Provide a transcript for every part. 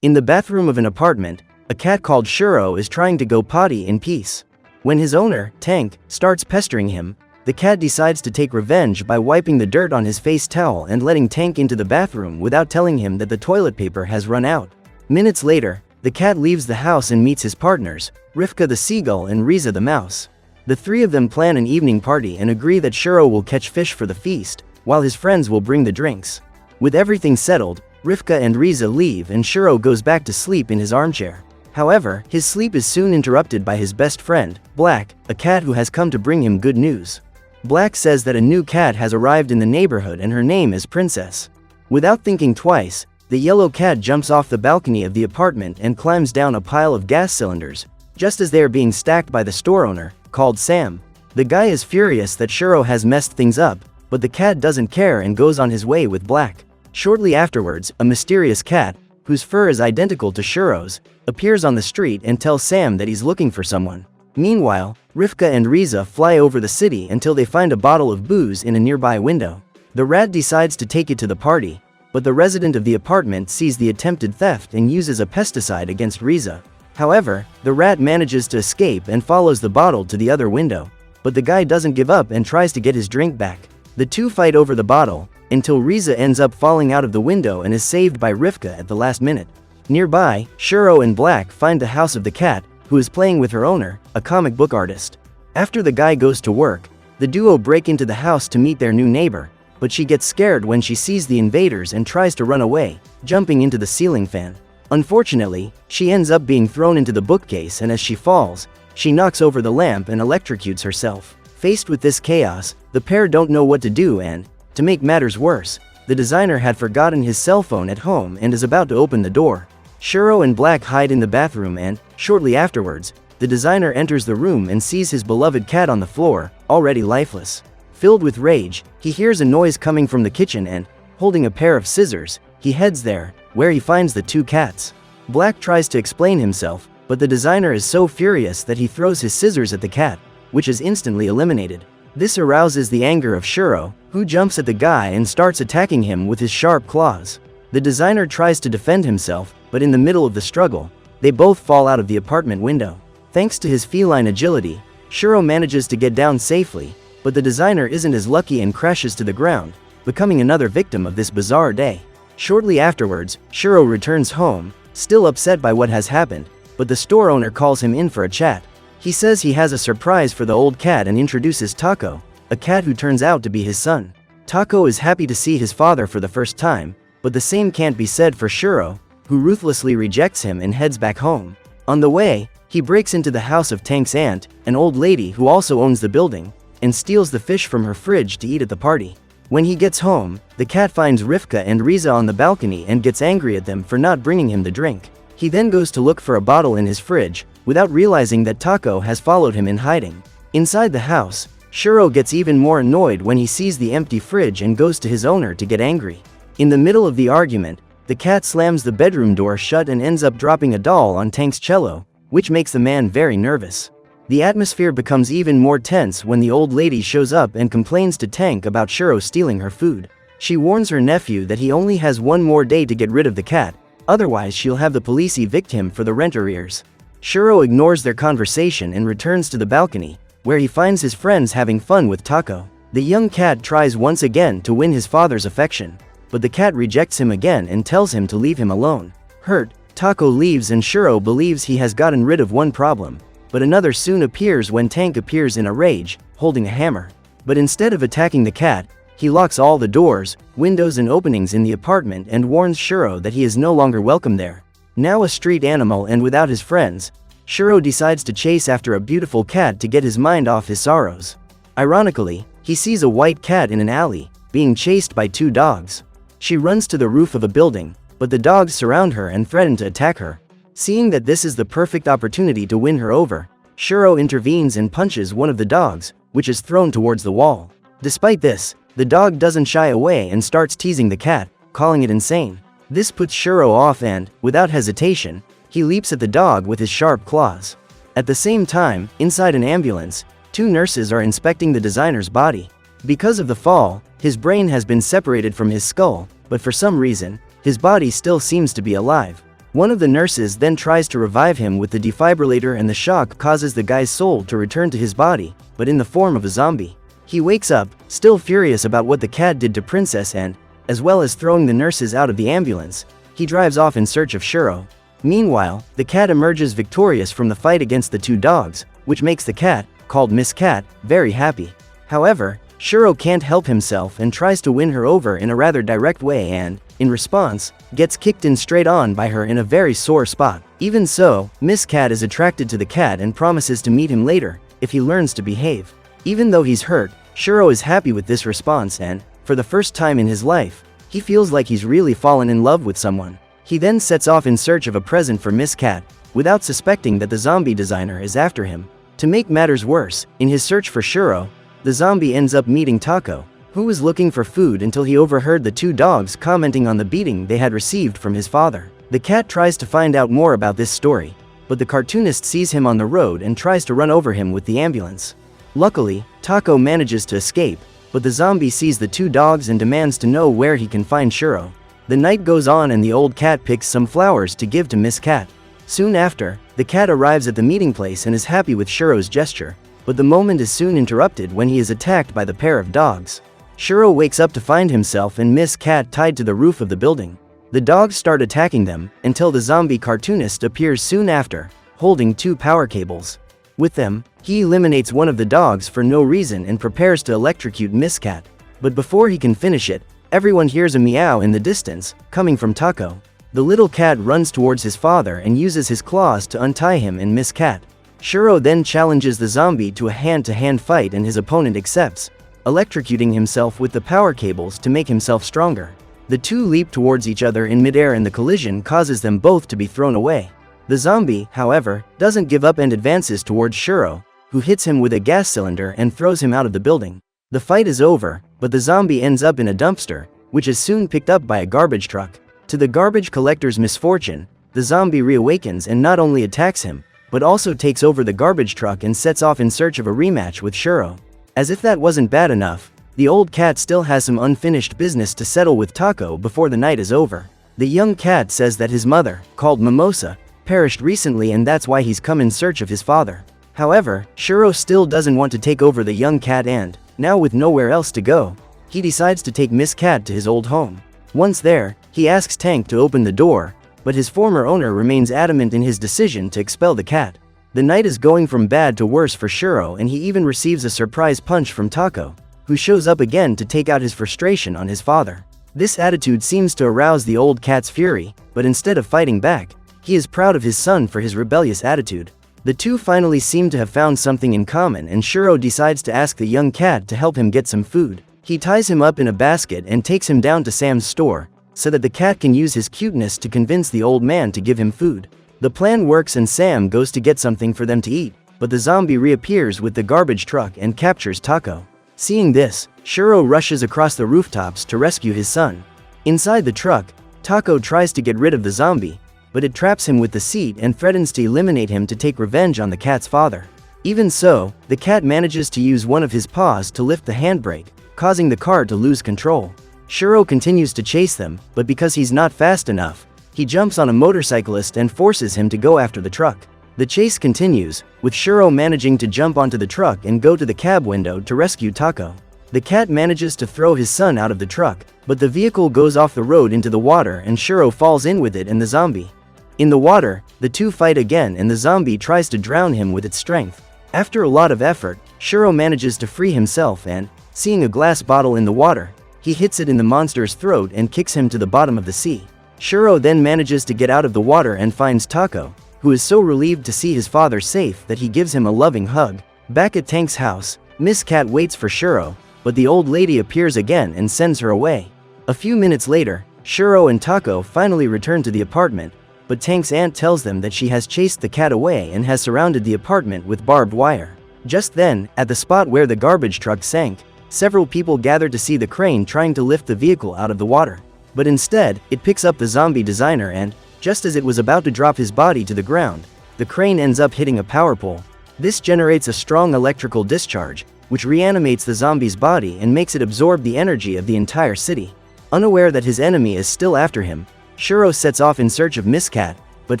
In the bathroom of an apartment, a cat called Shuro is trying to go potty in peace. When his owner, Tank, starts pestering him, the cat decides to take revenge by wiping the dirt on his face towel and letting Tank into the bathroom without telling him that the toilet paper has run out. Minutes later, the cat leaves the house and meets his partners, Rivka the seagull and Riza the mouse. The three of them plan an evening party and agree that Shuro will catch fish for the feast, while his friends will bring the drinks. With everything settled, Rivka and Riza leave and Shuro goes back to sleep in his armchair. However, his sleep is soon interrupted by his best friend, Black, a cat who has come to bring him good news. Black says that a new cat has arrived in the neighborhood and her name is Princess. Without thinking twice, the yellow cat jumps off the balcony of the apartment and climbs down a pile of gas cylinders, just as they are being stacked by the store owner, called Sam. The guy is furious that Shuro has messed things up, but the cat doesn't care and goes on his way with Black. Shortly afterwards, a mysterious cat, whose fur is identical to Shuro's, appears on the street and tells Sam that he's looking for someone. Meanwhile, Rivka and Riza fly over the city until they find a bottle of booze in a nearby window. The rat decides to take it to the party, but the resident of the apartment sees the attempted theft and uses a pesticide against Riza. However, the rat manages to escape and follows the bottle to the other window, but the guy doesn't give up and tries to get his drink back. The two fight over the bottle, until Riza ends up falling out of the window and is saved by Rivka at the last minute. Nearby, Shuro and Black find the house of the cat, who is playing with her owner, a comic book artist. After the guy goes to work, the duo break into the house to meet their new neighbor, but she gets scared when she sees the invaders and tries to run away, jumping into the ceiling fan. Unfortunately, she ends up being thrown into the bookcase, and as she falls, she knocks over the lamp and electrocutes herself. Faced with this chaos, the pair don't know what to do and, to make matters worse, the designer had forgotten his cell phone at home and is about to open the door. Shuro and Black hide in the bathroom and, shortly afterwards, the designer enters the room and sees his beloved cat on the floor, already lifeless. Filled with rage, he hears a noise coming from the kitchen and, holding a pair of scissors, he heads there, where he finds the two cats. Black tries to explain himself, but the designer is so furious that he throws his scissors at the cat, which is instantly eliminated. This arouses the anger of Shuro, who jumps at the guy and starts attacking him with his sharp claws. The designer tries to defend himself, but in the middle of the struggle, they both fall out of the apartment window. Thanks to his feline agility, Shuro manages to get down safely, but the designer isn't as lucky and crashes to the ground, becoming another victim of this bizarre day. Shortly afterwards, Shuro returns home, still upset by what has happened, but the store owner calls him in for a chat. He says he has a surprise for the old cat and introduces Taco, a cat who turns out to be his son. Taco is happy to see his father for the first time, but the same can't be said for Shuro, who ruthlessly rejects him and heads back home. On the way, he breaks into the house of Tank's aunt, an old lady who also owns the building, and steals the fish from her fridge to eat at the party. When he gets home, the cat finds Rivka and Riza on the balcony and gets angry at them for not bringing him the drink. He then goes to look for a bottle in his fridge, without realizing that Taco has followed him in hiding. Inside the house, Shuro gets even more annoyed when he sees the empty fridge and goes to his owner to get angry. In the middle of the argument, the cat slams the bedroom door shut and ends up dropping a doll on Tank's cello, which makes the man very nervous. The atmosphere becomes even more tense when the old lady shows up and complains to Tank about Shuro stealing her food. She warns her nephew that he only has one more day to get rid of the cat, otherwise she'll have the police evict him for the rent arrears. Shuro ignores their conversation and returns to the balcony, where he finds his friends having fun with Taco. The young cat tries once again to win his father's affection, but the cat rejects him again and tells him to leave him alone. Hurt, Taco leaves and Shuro believes he has gotten rid of one problem, but another soon appears when Tank appears in a rage, holding a hammer. But instead of attacking the cat, he locks all the doors, windows and openings in the apartment and warns Shuro that he is no longer welcome there. Now a street animal and without his friends, Shuro decides to chase after a beautiful cat to get his mind off his sorrows. Ironically, he sees a white cat in an alley, being chased by two dogs. She runs to the roof of a building, but the dogs surround her and threaten to attack her. Seeing that this is the perfect opportunity to win her over, Shuro intervenes and punches one of the dogs, which is thrown towards the wall. Despite this, the dog doesn't shy away and starts teasing the cat, calling it insane. This puts Shuro off and, without hesitation, he leaps at the dog with his sharp claws. At the same time, inside an ambulance, two nurses are inspecting the designer's body. Because of the fall, his brain has been separated from his skull, but for some reason, his body still seems to be alive. One of the nurses then tries to revive him with the defibrillator, and the shock causes the guy's soul to return to his body, but in the form of a zombie. He wakes up, still furious about what the cat did to Princess, and, as well as throwing the nurses out of the ambulance, he drives off in search of Shuro. Meanwhile, the cat emerges victorious from the fight against the two dogs, which makes the cat, called Miss Cat, very happy. However, Shuro can't help himself and tries to win her over in a rather direct way and, in response, gets kicked in straight on by her in a very sore spot. Even so, Miss Cat is attracted to the cat and promises to meet him later, if he learns to behave. Even though he's hurt, Shuro is happy with this response and, for the first time in his life, he feels like he's really fallen in love with someone. He then sets off in search of a present for Miss Cat, without suspecting that the zombie designer is after him. To make matters worse, in his search for Shuro, the zombie ends up meeting Taco, who was looking for food until he overheard the two dogs commenting on the beating they had received from his father. The cat tries to find out more about this story, but the cartoonist sees him on the road and tries to run over him with the ambulance. Luckily, Taco manages to escape, but the zombie sees the two dogs and demands to know where he can find Shuro. The night goes on and the old cat picks some flowers to give to Miss Cat. Soon after, the cat arrives at the meeting place and is happy with Shuro's gesture, but the moment is soon interrupted when he is attacked by the pair of dogs. Shuro wakes up to find himself and Miss Cat tied to the roof of the building. The dogs start attacking them, until the zombie cartoonist appears soon after, holding two power cables. With them, he eliminates one of the dogs for no reason and prepares to electrocute Miss Cat. But before he can finish it, everyone hears a meow in the distance, coming from Taco. The little cat runs towards his father and uses his claws to untie him and Miss Cat. Shuro then challenges the zombie to a hand-to-hand fight and his opponent accepts, electrocuting himself with the power cables to make himself stronger. The two leap towards each other in midair and the collision causes them both to be thrown away. The zombie, however, doesn't give up and advances towards Shuro, who hits him with a gas cylinder and throws him out of the building. The fight is over, but the zombie ends up in a dumpster, which is soon picked up by a garbage truck. To the garbage collector's misfortune, the zombie reawakens and not only attacks him, but also takes over the garbage truck and sets off in search of a rematch with Shuro. As if that wasn't bad enough, the old cat still has some unfinished business to settle with Taco before the night is over. The young cat says that his mother, called Mimosa, perished recently and that's why he's come in search of his father. However, Shuro still doesn't want to take over the young cat and, now with nowhere else to go, he decides to take Miss Cat to his old home. Once there, he asks Tank to open the door, but his former owner remains adamant in his decision to expel the cat. The night is going from bad to worse for Shuro and he even receives a surprise punch from Taco, who shows up again to take out his frustration on his father. This attitude seems to arouse the old cat's fury, but instead of fighting back, he is proud of his son for his rebellious attitude. The two finally seem to have found something in common and Shuro decides to ask the young cat to help him get some food. He ties him up in a basket and takes him down to Sam's store, so that the cat can use his cuteness to convince the old man to give him food. The plan works and Sam goes to get something for them to eat, but the zombie reappears with the garbage truck and captures Taco. Seeing this, Shuro rushes across the rooftops to rescue his son. Inside the truck, Taco tries to get rid of the zombie, but it traps him with the seat and threatens to eliminate him to take revenge on the cat's father. Even so, the cat manages to use one of his paws to lift the handbrake, causing the car to lose control. Shuro continues to chase them, but because he's not fast enough, he jumps on a motorcyclist and forces him to go after the truck. The chase continues, with Shuro managing to jump onto the truck and go to the cab window to rescue Taco. The cat manages to throw his son out of the truck, but the vehicle goes off the road into the water and Shuro falls in with it and the zombie. In the water, the two fight again and the zombie tries to drown him with its strength. After a lot of effort, Shuro manages to free himself and, seeing a glass bottle in the water, he hits it in the monster's throat and kicks him to the bottom of the sea. Shuro then manages to get out of the water and finds Taco, who is so relieved to see his father safe that he gives him a loving hug. Back at Tank's house, Miss Cat waits for Shuro, but the old lady appears again and sends her away. A few minutes later, Shuro and Taco finally return to the apartment, but Tank's aunt tells them that she has chased the cat away and has surrounded the apartment with barbed wire. Just then, at the spot where the garbage truck sank, several people gather to see the crane trying to lift the vehicle out of the water. But instead, it picks up the zombie designer and, just as it was about to drop his body to the ground, the crane ends up hitting a power pole. This generates a strong electrical discharge, which reanimates the zombie's body and makes it absorb the energy of the entire city. Unaware that his enemy is still after him, Shuro sets off in search of Miss Cat, but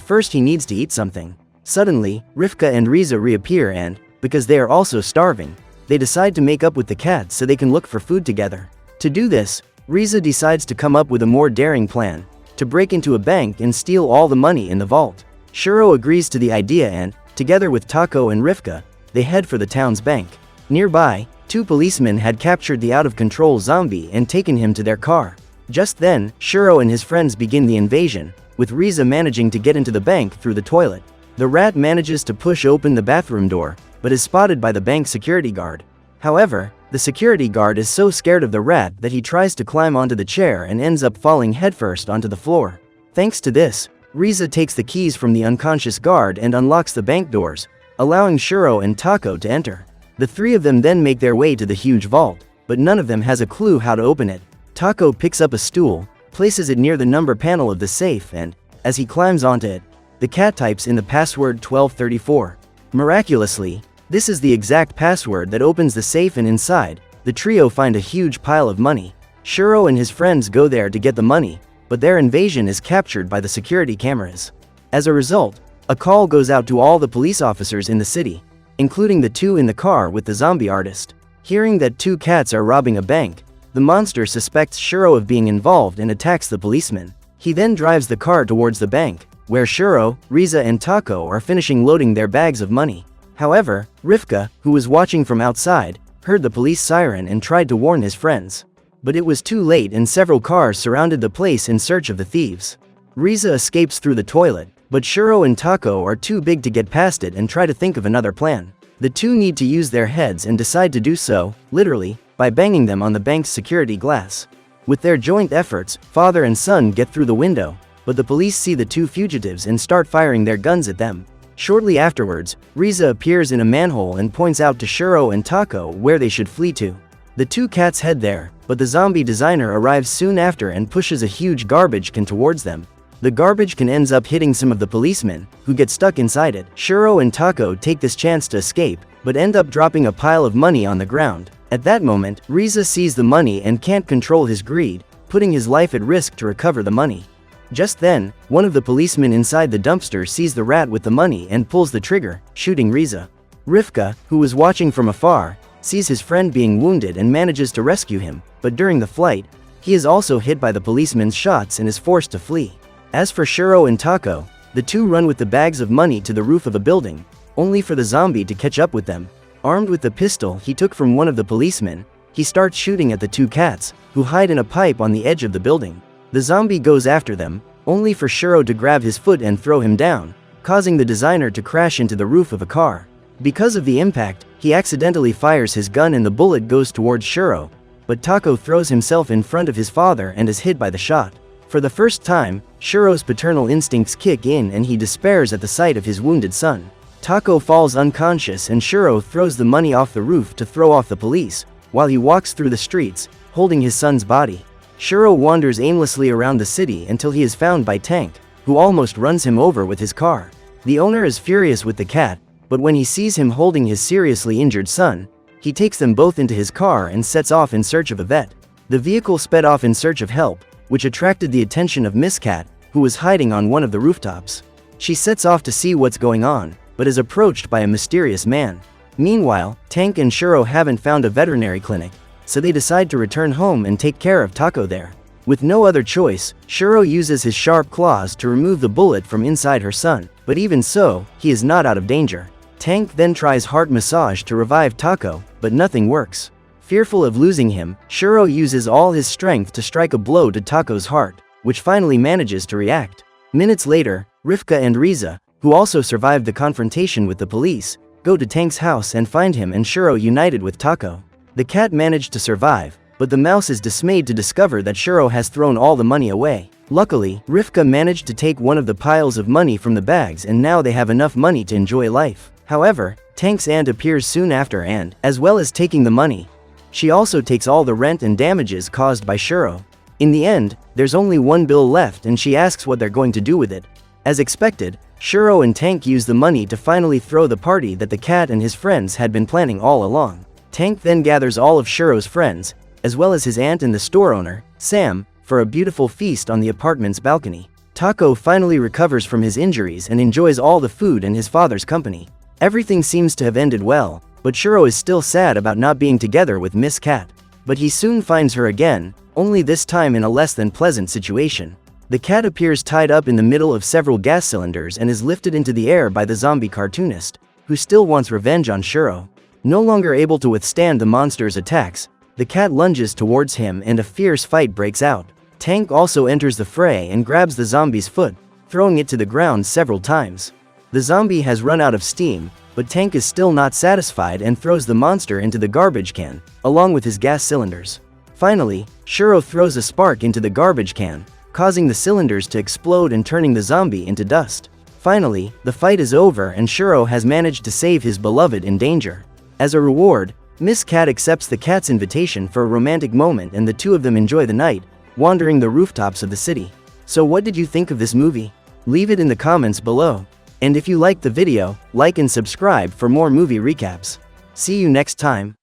first he needs to eat something. Suddenly, Rivka and Riza reappear and, because they are also starving, they decide to make up with the cat so they can look for food together. To do this, Riza decides to come up with a more daring plan, to break into a bank and steal all the money in the vault. Shuro agrees to the idea and, together with Taco and Rivka, they head for the town's bank. Nearby, 2 policemen had captured the out-of-control zombie and taken him to their car. Just then, Shuro and his friends begin the invasion, with Riza managing to get into the bank through the toilet. The rat manages to push open the bathroom door, but is spotted by the bank security guard. However, the security guard is so scared of the rat that he tries to climb onto the chair and ends up falling headfirst onto the floor. Thanks to this, Riza takes the keys from the unconscious guard and unlocks the bank doors, allowing Shuro and Taco to enter. The 3 of them then make their way to the huge vault, but none of them has a clue how to open it. Taco picks up a stool, places it near the number panel of the safe and, as he climbs onto it, the cat types in the password 1234. Miraculously, this is the exact password that opens the safe, and inside, the trio find a huge pile of money. Shuro and his friends go there to get the money, but their invasion is captured by the security cameras. As a result, a call goes out to all the police officers in the city, including the 2 in the car with the zombie artist. Hearing that 2 cats are robbing a bank, the monster suspects Shuro of being involved and attacks the policeman. He then drives the car towards the bank, where Shuro, Riza and Taco are finishing loading their bags of money. However, Rivka, who was watching from outside, heard the police siren and tried to warn his friends. But it was too late and several cars surrounded the place in search of the thieves. Riza escapes through the toilet, but Shuro and Taco are too big to get past it and try to think of another plan. The 2 need to use their heads and decide to do so, literally, by banging them on the bank's security glass. With their joint efforts, father and son get through the window, but the police see the 2 fugitives and start firing their guns at them. Shortly afterwards, Riza appears in a manhole and points out to Shuro and Taco where they should flee to. The 2 cats head there, but the zombie designer arrives soon after and pushes a huge garbage can towards them. The garbage can ends up hitting some of the policemen, who get stuck inside it. Shuro and Taco take this chance to escape, but end up dropping a pile of money on the ground. At that moment, Riza sees the money and can't control his greed, putting his life at risk to recover the money. Just then, one of the policemen inside the dumpster sees the rat with the money and pulls the trigger, shooting Riza. Rivka, who was watching from afar, sees his friend being wounded and manages to rescue him, but during the flight, he is also hit by the policeman's shots and is forced to flee. As for Shuro and Taco, the 2 run with the bags of money to the roof of a building, only for the zombie to catch up with them. Armed with the pistol he took from one of the policemen, he starts shooting at the 2 cats, who hide in a pipe on the edge of the building. The zombie goes after them, only for Shuro to grab his foot and throw him down, causing the designer to crash into the roof of a car. Because of the impact, he accidentally fires his gun and the bullet goes towards Shuro, but Taco throws himself in front of his father and is hit by the shot. For the first time, Shuro's paternal instincts kick in and he despairs at the sight of his wounded son. Taco falls unconscious and Shuro throws the money off the roof to throw off the police, while he walks through the streets, holding his son's body. Shuro wanders aimlessly around the city until he is found by Tank, who almost runs him over with his car. The owner is furious with the cat, but when he sees him holding his seriously injured son, he takes them both into his car and sets off in search of a vet. The vehicle sped off in search of help, which attracted the attention of Miss Cat, who was hiding on one of the rooftops. She sets off to see what's going on, but is approached by a mysterious man. Meanwhile, Tank and Shuro haven't found a veterinary clinic, so they decide to return home and take care of Taco there. With no other choice, Shuro uses his sharp claws to remove the bullet from inside her son, but even so, he is not out of danger. Tank then tries heart massage to revive Taco, but nothing works. Fearful of losing him, Shuro uses all his strength to strike a blow to Taco's heart, which finally manages to react. Minutes later, Rivka and Riza, who also survived the confrontation with the police, go to Tank's house and find him and Shuro united with Taco. The cat managed to survive, but the mouse is dismayed to discover that Shuro has thrown all the money away. Luckily, Rivka managed to take one of the piles of money from the bags and now they have enough money to enjoy life. However, Tank's aunt appears soon after and, as well as taking the money, she also takes all the rent and damages caused by Shuro. In the end, there's only one bill left and she asks what they're going to do with it. As expected, Shuro and Tank use the money to finally throw the party that the cat and his friends had been planning all along. Tank then gathers all of Shuro's friends, as well as his aunt and the store owner, Sam, for a beautiful feast on the apartment's balcony. Taco finally recovers from his injuries and enjoys all the food and his father's company. Everything seems to have ended well, but Shuro is still sad about not being together with Miss Cat. But he soon finds her again, only this time in a less than pleasant situation. The cat appears tied up in the middle of several gas cylinders and is lifted into the air by the zombie cartoonist, who still wants revenge on Shuro. No longer able to withstand the monster's attacks, the cat lunges towards him and a fierce fight breaks out. Tank also enters the fray and grabs the zombie's foot, throwing it to the ground several times. The zombie has run out of steam, but Tank is still not satisfied and throws the monster into the garbage can, along with his gas cylinders. Finally, Shuro throws a spark into the garbage can, causing the cylinders to explode and turning the zombie into dust. Finally, the fight is over and Shuro has managed to save his beloved in danger. As a reward, Miss Cat accepts the cat's invitation for a romantic moment and the two of them enjoy the night, wandering the rooftops of the city. So what did you think of this movie? Leave it in the comments below. And if you liked the video, like and subscribe for more movie recaps. See you next time.